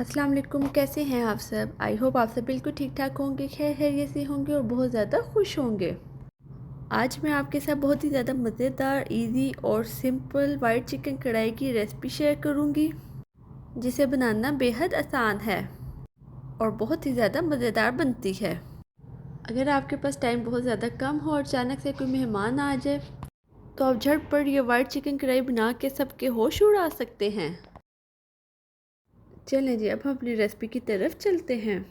अस्सलाम वालेकुम, कैसे हैं आप सब। आई होप आप सब बिल्कुल ठीक ठाक होंगे, खैर खैरियत से होंगे और बहुत ज़्यादा खुश होंगे। आज मैं आपके साथ बहुत ही ज़्यादा मज़ेदार, इजी और सिंपल वाइट चिकन कढ़ाई की रेसिपी शेयर करूंगी, जिसे बनाना बेहद आसान है और बहुत ही ज़्यादा मज़ेदार बनती है। अगर आपके पास टाइम बहुत ज़्यादा कम हो और अचानक से कोई मेहमान आ जाए तो आप झटपट ये वाइट चिकन कढ़ाई बना के सबके होश उड़ा सकते हैं। चलें जी, अब हम अपनी रेसिपी की तरफ चलते हैं।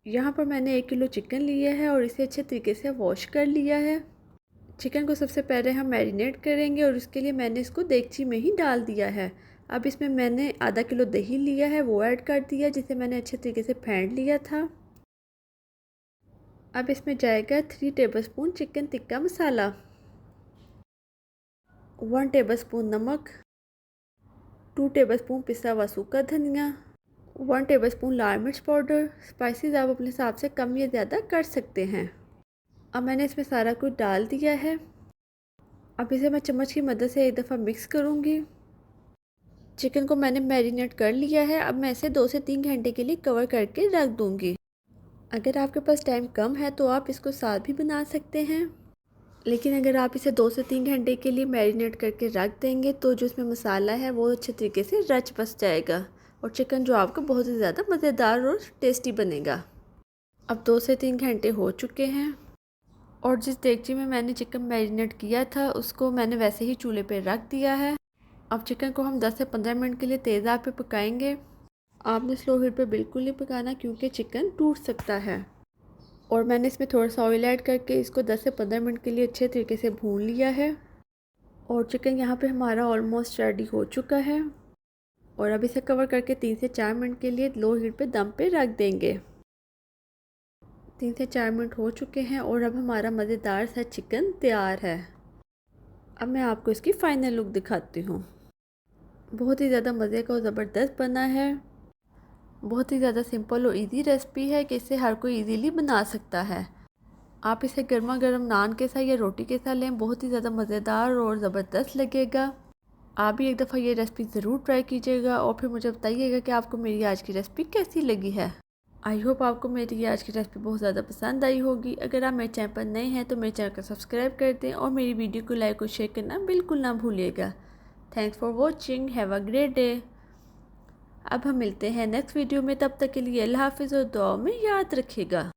यहाँ पर मैंने 1 किलो चिकन लिया है और इसे अच्छे तरीके से वॉश कर लिया है। चिकन को सबसे पहले हम मैरिनेट करेंगे और उसके लिए मैंने इसको देगची में ही डाल दिया है। अब इसमें मैंने आधा किलो दही लिया है, वो ऐड कर दिया, जिसे मैंने अच्छे तरीके से फेंट लिया था। अब इसमें जाएगा 3 tablespoon chicken tikka masala, 1 tablespoon नमक, 2 टेबलस्पून पिसा हुआ सूखा धनिया, 1 टेबलस्पून लाल मिर्च पाउडर। स्पाइसेस आप अपने हिसाब से कम या ज़्यादा कर सकते हैं। अब मैंने इसमें सारा कुछ डाल दिया है। अब इसे मैं चम्मच की मदद से एक दफ़ा मिक्स करूँगी। चिकन को मैंने मैरिनेट कर लिया है। अब मैं इसे 2 से 3 घंटे के लिए कवर करके रख दूँगी। अगर आपके पास टाइम कम है तो आप इसको साथ भी बना सकते हैं, लेकिन अगर आप इसे 2 से 3 घंटे के लिए मैरिनेट करके रख देंगे तो जो इसमें मसाला है वो अच्छे तरीके से रच बस जाएगा और चिकन जो आपका बहुत ही ज़्यादा मज़ेदार और टेस्टी बनेगा। अब 2 से 3 घंटे हो चुके हैं और जिस देगची में मैंने चिकन मैरिनेट किया था उसको मैंने वैसे ही चूल्हे पे रख दिया है। अब चिकन को हम 10 से 15 मिनट के लिए तेज़ आंच पे पकाएंगे। आपने स्लो हीट पे बिल्कुल नहीं पकाना क्योंकि चिकन टूट सकता है। और मैंने इसमें थोड़ा सा ऑयल ऐड करके इसको 10 से 15 मिनट के लिए अच्छे तरीके से भून लिया है और चिकन यहाँ पे हमारा ऑलमोस्ट रेडी हो चुका है। और अब इसे कवर करके 3 से 4 मिनट के लिए लो हीट पे दम पे रख देंगे। 3 से 4 मिनट हो चुके हैं और अब हमारा मज़ेदार सा चिकन तैयार है। अब मैं आपको इसकी फ़ाइनल लुक दिखाती हूँ। बहुत ही ज़्यादा मज़े का और ज़बरदस्त बना है। बहुत ही ज़्यादा सिंपल और इजी रेसिपी है कि इसे हर कोई इजीली बना सकता है। आप इसे गर्मा गर्म नान के साथ या रोटी के साथ लें, बहुत ही ज़्यादा मज़ेदार और ज़बरदस्त लगेगा। आप भी एक दफ़ा ये रेसिपी ज़रूर ट्राई कीजिएगा और फिर मुझे बताइएगा कि आपको मेरी आज की रेसिपी कैसी लगी है। आई होप आपको मेरी आज की रेसिपी बहुत ज़्यादा पसंद आई होगी। अगर आप मेरे चैनल पर नए हैं तो मेरे चैनल को सब्सक्राइब कर दें और मेरी वीडियो को लाइक और शेयर करना बिल्कुल ना भूलिएगा। Thanks for watching, have a great day. अब हम मिलते हैं नेक्स्ट वीडियो में, तब तक के लिए अल्लाह हाफिज़ और दुआ में याद रखिएगा।